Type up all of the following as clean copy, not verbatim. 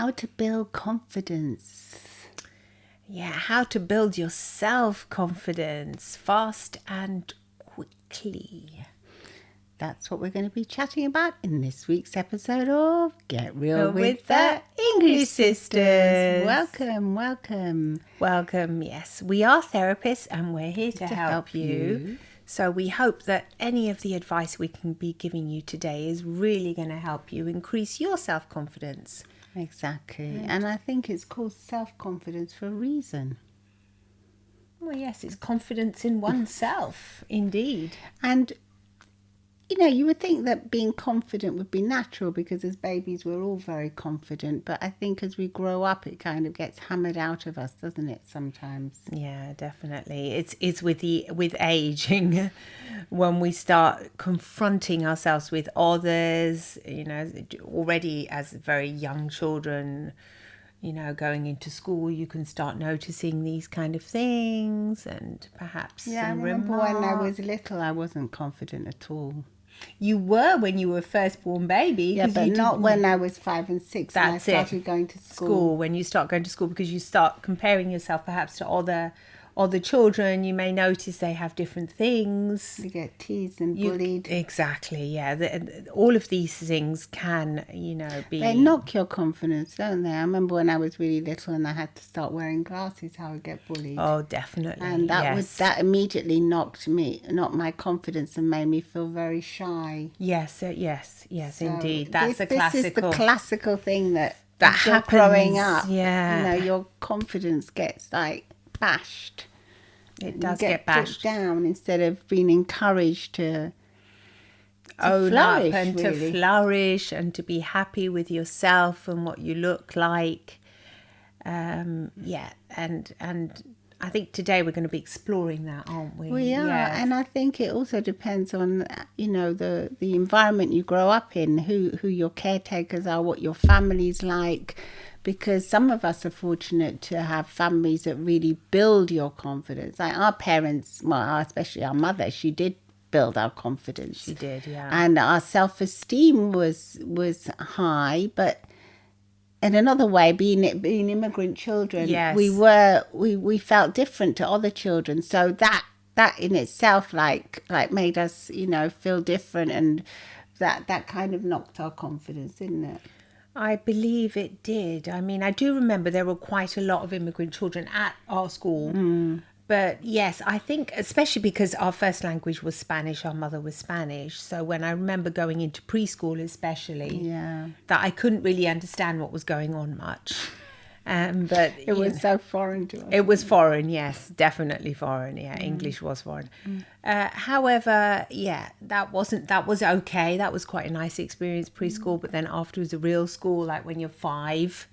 how to build confidence. Yeah, how to build your self-confidence fast and quickly. That's what we're going to be chatting about in this week's episode of Get Real With the English Sisters. Welcome, welcome. Welcome, yes. We are therapists and we're here to help you. So we hope that any of the advice we can be giving you today is really going to help you increase your self-confidence. Exactly. And I think it's called self-confidence for a reason. Well, yes, it's confidence in oneself, indeed. And you know, you would think that being confident would be natural because as babies we're all very confident, but I think as we grow up it kind of gets hammered out of us, doesn't it, sometimes? Yeah, definitely. It's with aging when we start confronting ourselves with others, you know, already as very young children, you know, going into school, you can start noticing these kind of things and perhaps Yeah, I some remember when I remarks. was little I wasn't confident at all. You were when you were first born baby. Yeah, but not when I was 5 and 6 and I started going to school. When you start going to school, because you start comparing yourself perhaps to other children, you may notice they have different things. You get teased and bullied. Exactly, yeah. All of these things can, you know, be... They knock your confidence, don't they? I remember when I was really little and I had to start wearing glasses, how I get bullied. Oh, definitely. And that immediately knocked my confidence and made me feel very shy. Yes, so indeed. This is the classical thing that happens growing up. Yeah, you know, your confidence gets like bashed. It does get bashed put down instead of being encouraged to own flourish, up and really. to flourish and to be happy with yourself and what you look like. And I think today we're going to be exploring that, aren't we? We are, yes. And I think it also depends on, you know, the environment you grow up in, who your caretakers are, what your family's like, because some of us are fortunate to have families that really build your confidence. Like our parents, well, especially our mother, she did build our confidence. She did, yeah. And our self-esteem was high, but in another way, being immigrant children, yes. we felt different to other children. So that in itself like made us, you know, feel different, and that kind of knocked our confidence, didn't it? I believe it did. I mean, I do remember there were quite a lot of immigrant children at our school. But yes, I think especially because our first language was Spanish, our mother was Spanish. So when I remember going into preschool especially, that I couldn't really understand what was going on much. But it was so foreign to us. It was foreign, yes, definitely foreign. Yeah, English was foreign. However, yeah, that was okay. That was quite a nice experience, preschool. But then afterwards, the real school, like when you're 5,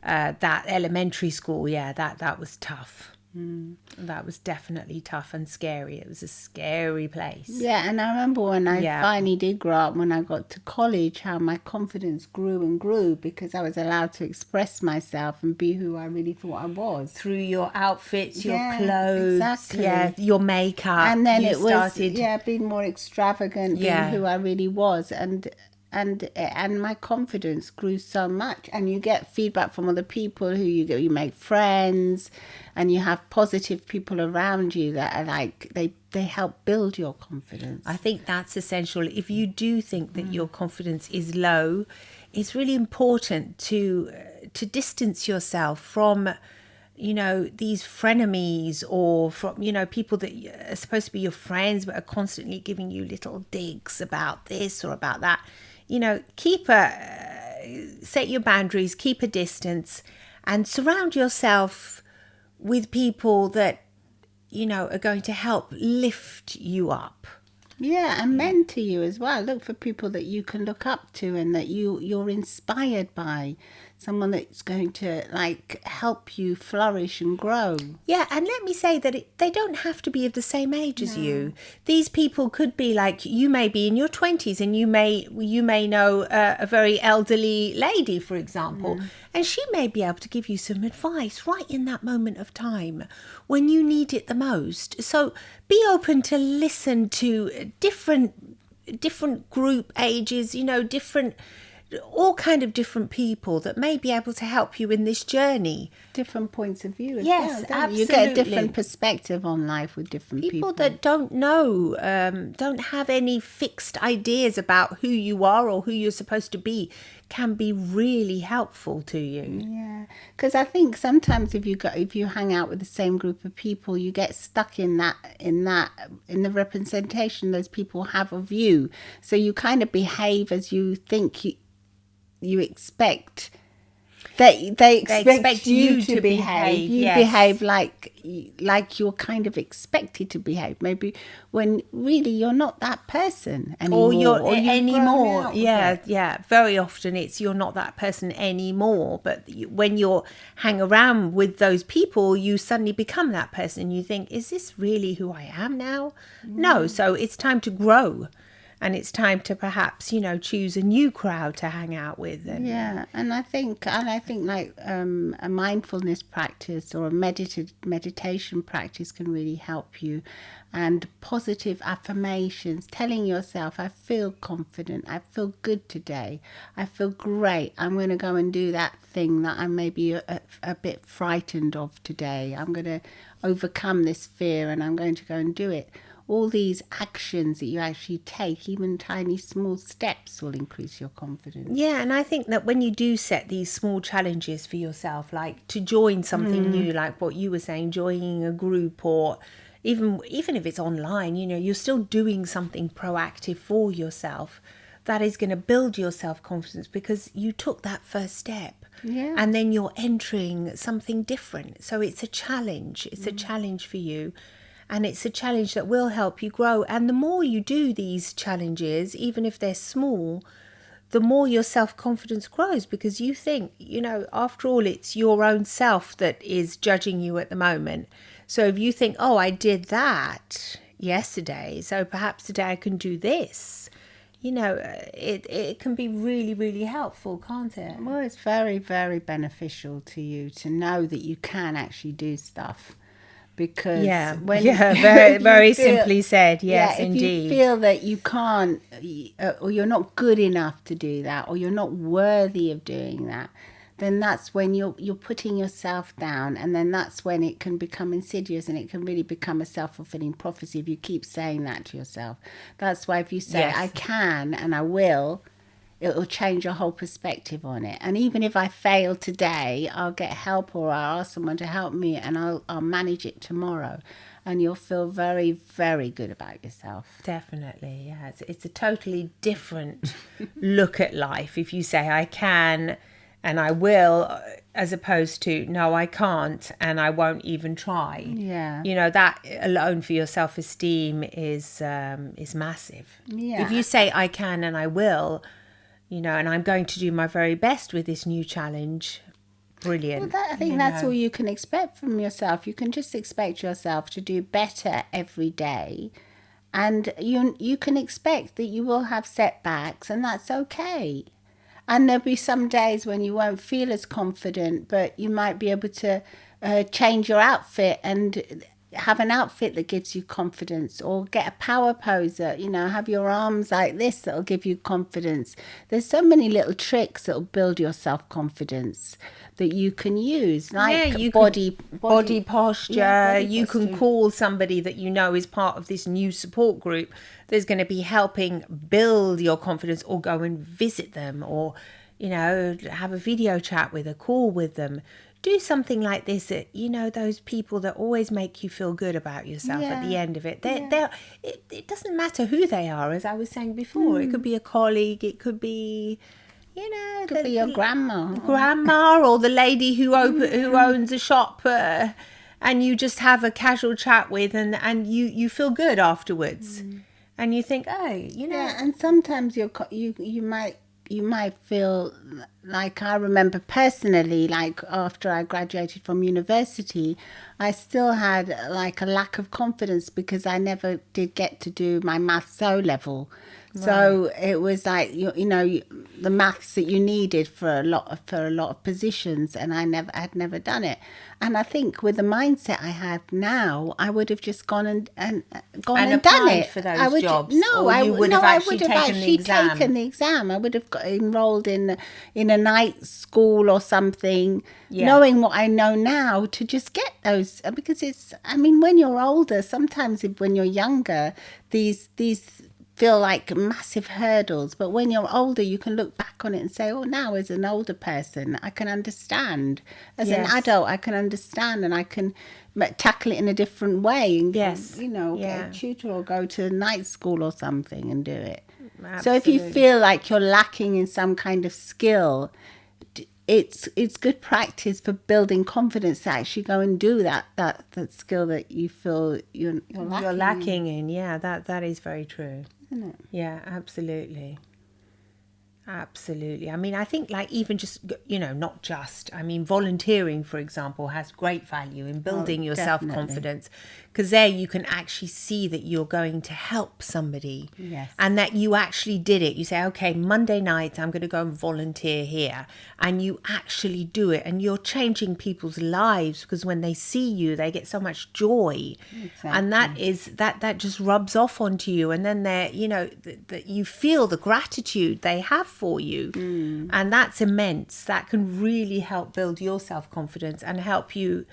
that elementary school, yeah, that was tough. That was definitely tough and scary. It was a scary place. Yeah, and I remember when I finally did grow up, when I got to college, how my confidence grew and grew because I was allowed to express myself and be who I really thought I was. Through your outfits, your clothes, exactly. Your makeup. And then it was being more extravagant, being who I really was. And my confidence grew so much, and you get feedback from other people who you make friends, and you have positive people around you that are like they help build your confidence. I think that's essential. If you do think that your confidence is low, it's really important to distance yourself from, you know, these frenemies, or from, you know, people that are supposed to be your friends but are constantly giving you little digs about this or about that. You know, set your boundaries, keep a distance, and surround yourself with people that, you know, are going to help lift you up. Yeah, and mentor you as well. Look for people that you can look up to and that you're inspired by. Someone that's going to like help you flourish and grow. Yeah, and let me say that they don't have to be of the same age as you. These people could be like, you may be in your 20s and you may know a very elderly lady, for example, and she may be able to give you some advice right in that moment of time when you need it the most. So be open to listen to different group ages, you know, different all kind of different people that may be able to help you in this journey. Different points of view as Yes, well, don't you? You get a absolutely. different perspective on life with different people. That don't know, don't have any fixed ideas about who you are or who you're supposed to be, can be really helpful to you. Yeah, because I think sometimes if you hang out with the same group of people, you get stuck in the representation those people have of you. So you kind of behave as you think you expect. They expect you to behave. You yes. behave like you're kind of expected to behave. Maybe when really you're not that person anymore. Or you've grown anymore. out of Yeah, it. yeah. Very often it's you're not that person anymore. But when you're hang around with those people, you suddenly become that person. You think, is this really who I am now? No. So it's time to grow. And it's time to perhaps, choose a new crowd to hang out with. Yeah, and I think like a mindfulness practice or a meditation practice can really help you, and positive affirmations, telling yourself, I feel confident, I feel good today, I feel great, I'm going to go and do that thing that I'm maybe a bit frightened of today, I'm going to overcome this fear and I'm going to go and do it. All these actions that you actually take, even tiny small steps, will increase your confidence. Yeah, and I think that when you do set these small challenges for yourself, like to join something new, like what you were saying, joining a group, or even if it's online, you're still doing something proactive for yourself that is going to build your self-confidence because you took that first step. Yeah. And then you're entering something different. So it's a challenge. It's a challenge for you. And it's a challenge that will help you grow. And the more you do these challenges, even if they're small, the more your self-confidence grows because you think, after all, it's your own self that is judging you at the moment. So if you think, oh, I did that yesterday, so perhaps today I can do this, it can be really, really helpful, can't it? Well, it's very, very beneficial to you to know that you can actually do stuff. Because very, very simply said, yes, if indeed. you feel that you can't, or you're not good enough to do that, or you're not worthy of doing that, then that's when you're putting yourself down, and then that's when it can become insidious, and it can really become a self-fulfilling prophecy if you keep saying that to yourself. That's why if you say, Yes. I can and I will, it'll change your whole perspective on it. And even if I fail today, I'll get help, or I'll ask someone to help me, and I'll manage it tomorrow. And you'll feel very, very good about yourself. Definitely, yeah. It's a totally different look at life if you say I can and I will, as opposed to no, I can't and I won't even try. Yeah. That alone for your self-esteem is massive. Yeah. If you say I can and I will, and I'm going to do my very best with this new challenge, brilliant. Well, I think that's all you can expect from yourself. You can just expect yourself to do better every day. And you can expect that you will have setbacks, and that's okay. And there'll be some days when you won't feel as confident, but you might be able to change your outfit and have an outfit that gives you confidence, or get a power poser, have your arms like this that'll give you confidence. There's so many little tricks that'll build your self-confidence that you can use, like body posture. You can call somebody that is part of this new support group that's going to be helping build your confidence, or go and visit them, or have a video chat with a call with them. Do something like this that, those people that always make you feel good about yourself at the end of it. It doesn't matter who they are, as I was saying before. It could be a colleague, it could be, it could be your grandma. Or the lady who owns a shop, and you just have a casual chat with, and you feel good afterwards. And you think, oh, Yeah, and sometimes you might feel like, I remember personally, like after I graduated from university, I still had like a lack of confidence because I never did get to do my maths O level. So it was like the maths that you needed for a lot of positions, and had never done it. And I think with the mindset I have now, I would have just gone and done applied it for those I would jobs, no, or I you would would no, have I actually would have taken the actually exam. taken the exam. I would have got enrolled in a night school or something, knowing what I know now to just get those. Because when you're older, sometimes when you're younger, these feel like massive hurdles, but when you're older you can look back on it and say, oh, now as an older person I can understand, as an adult I can understand, and I can tackle it in a different way and get a tutor or go to night school or something and do it. Absolutely. So if you feel like you're lacking in some kind of skill, it's good practice for building confidence to actually go and do that skill that you feel you're lacking in. Yeah, that is very true. Isn't it? Yeah, absolutely. Absolutely. I think even just, not just, volunteering, for example, has great value in building your self-confidence, because there you can actually see that you're going to help somebody. Yes. And that you actually did it. You say, okay, Monday night, I'm going to go and volunteer here. And you actually do it. And you're changing people's lives, because when they see you, they get so much joy. Exactly. And that just rubs off onto you. And then that you feel the gratitude they have for you. And that's immense. That can really help build your self-confidence and help you,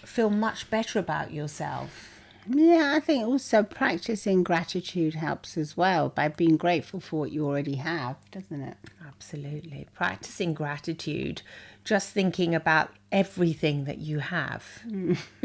feel much better about yourself. Yeah, I think also practicing gratitude helps as well, by being grateful for what you already have, doesn't it? Absolutely. Practicing gratitude, just thinking about everything that you have.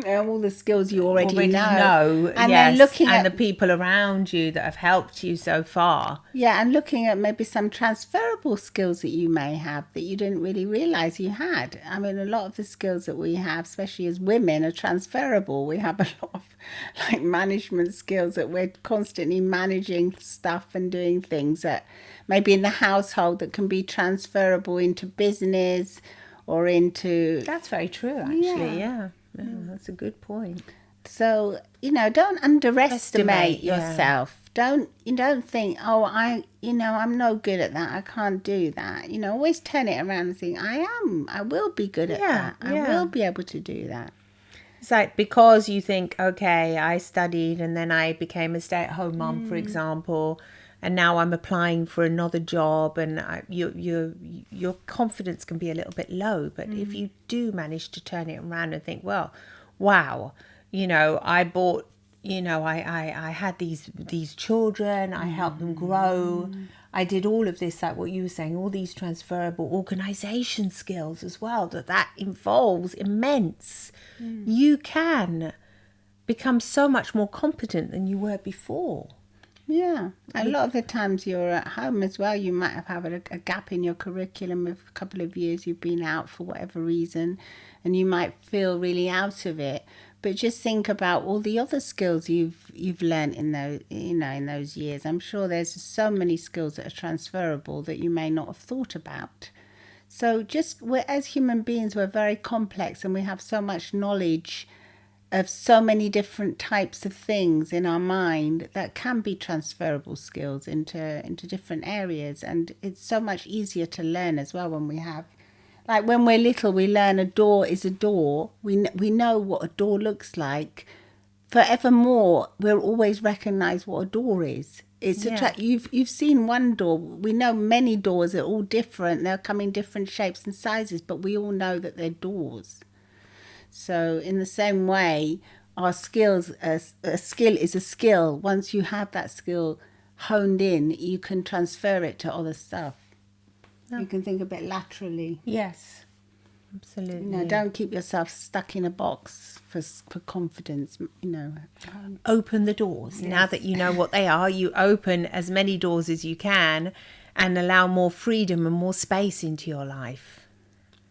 All the skills you already know. And then looking at the people around you that have helped you so far. Yeah, and looking at maybe some transferable skills that you may have that you didn't really realize you had. A lot of the skills that we have, especially as women, are transferable. We have a lot of management skills that we're constantly managing stuff and doing things that maybe in the household that can be transferable into business or into... That's very true, actually. Yeah, that's a good point. So, don't underestimate yourself. Don't think, oh, I'm no good at that. I can't do that. Always turn it around and think, I will be good at that. I will be able to do that. It's like, because you think, okay, I studied and then I became a stay-at-home mum, for example, and now I'm applying for another job, and your confidence can be a little bit low. But if you do manage to turn it around and think, well, wow, I bought, I had these children, I helped them grow. I did all of this, like what you were saying, all these transferable organisation skills as well, that involves immense. You can become so much more competent than you were before. Yeah. A lot of the times you're at home as well, you might have had a gap in your curriculum of a couple of years. You've been out for whatever reason, and you might feel really out of it. But just think about all the other skills you've learned in those years. I'm sure there's so many skills that are transferable that you may not have thought about. So as human beings, we're very complex, and we have so much knowledge of so many different types of things in our mind that can be transferable skills into different areas. And it's so much easier to learn as well when we have... Like when we're little, we learn a door is a door. We know what a door looks like. Forevermore, we'll always recognise what a door is. You've seen one door. We know many doors are all different. They'll come in different shapes and sizes, but we all know that they're doors. So in the same way, our skills, a skill is a skill. Once you have that skill honed in, you can transfer it to other stuff. You can think a bit laterally. Yes, absolutely. Don't keep yourself stuck in a box for confidence. Open the doors. Yes. Now that you know what they are, you open as many doors as you can and allow more freedom and more space into your life.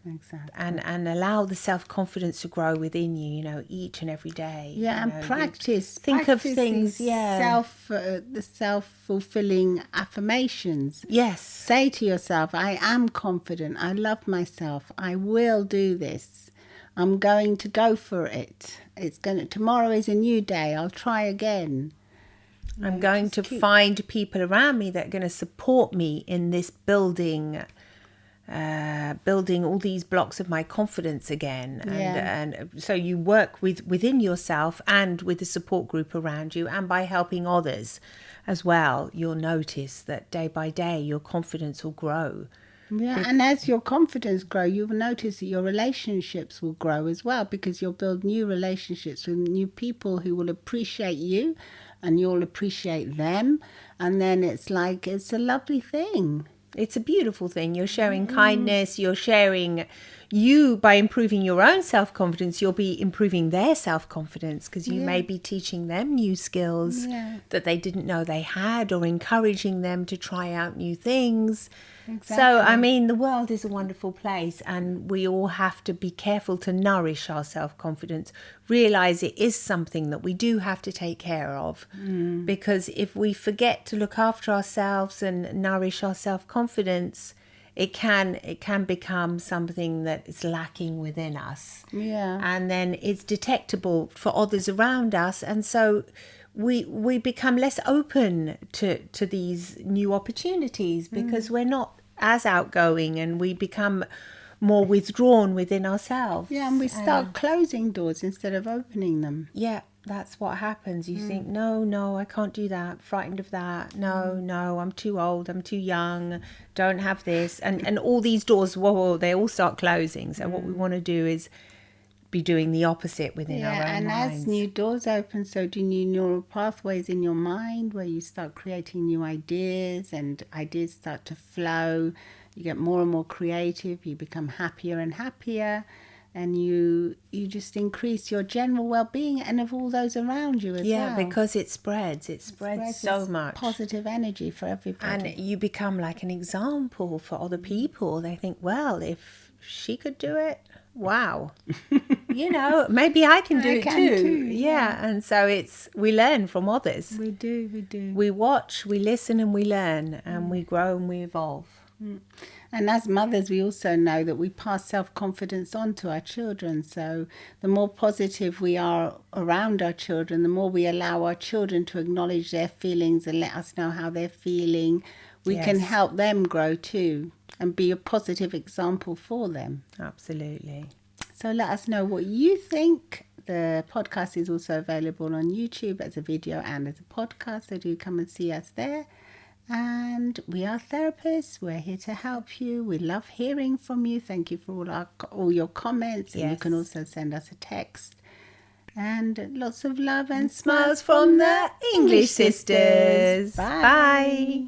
Exactly. And allow the self-confidence to grow within you, each and every day. Yeah, and practice. Think of things, the self-fulfilling affirmations. Yes. Say to yourself, I am confident. I love myself. I will do this. I'm going to go for it. Tomorrow is a new day. I'll try again. I'm going to find people around me that are going to support me in this building all these blocks of my confidence again. And so you work within yourself and with the support group around you, and by helping others as well, you'll notice that day by day your confidence will grow. Yeah, and as your confidence grow, you'll notice that your relationships will grow as well, because you'll build new relationships with new people who will appreciate you and you'll appreciate them. And then it's a lovely thing. It's a beautiful thing. You're sharing kindness, you're sharing by improving your own self-confidence, you'll be improving their self-confidence, because you may be teaching them new skills that they didn't know they had, or encouraging them to try out new things. Exactly. So, I mean, the world is a wonderful place, and we all have to be careful to nourish our self-confidence, realize it is something that we do have to take care of, because if we forget to look after ourselves and nourish our self-confidence, it can become something that is lacking within us. Yeah. And then it's detectable for others around us, and so we become less open to these new opportunities, because we're not as outgoing, and we become more withdrawn within ourselves. Yeah, and we start closing doors instead of opening them. Yeah, that's what happens. You think, no, I can't do that, frightened of that. No, I'm too old, I'm too young, don't have this. And all these doors, whoa, they all start closing. So what we want to do is be doing the opposite within our own minds. As new doors open, so do new neural pathways in your mind, where you start creating new ideas, and ideas start to flow. You get more and more creative, you become happier and happier, and you just increase your general well-being and of all those around you as well. Yeah, because it spreads so much. Positive energy for everybody. And you become like an example for other people. They think, well, if she could do it, wow. Maybe I can do it too. Yeah. And so we learn from others. We do. We watch, we listen, and we learn, and we grow and we evolve. And as mothers, we also know that we pass self-confidence on to our children. So the more positive we are around our children, the more we allow our children to acknowledge their feelings and let us know how they're feeling, we can help them grow too and be a positive example for them. Absolutely. So let us know what you think. The podcast is also available on YouTube as a video and as a podcast, so do come and see us there. And we are therapists. We're here to help you. We love hearing from you. Thank you for all your comments. And you can also send us a text. And lots of love and smiles from the English sisters. Bye.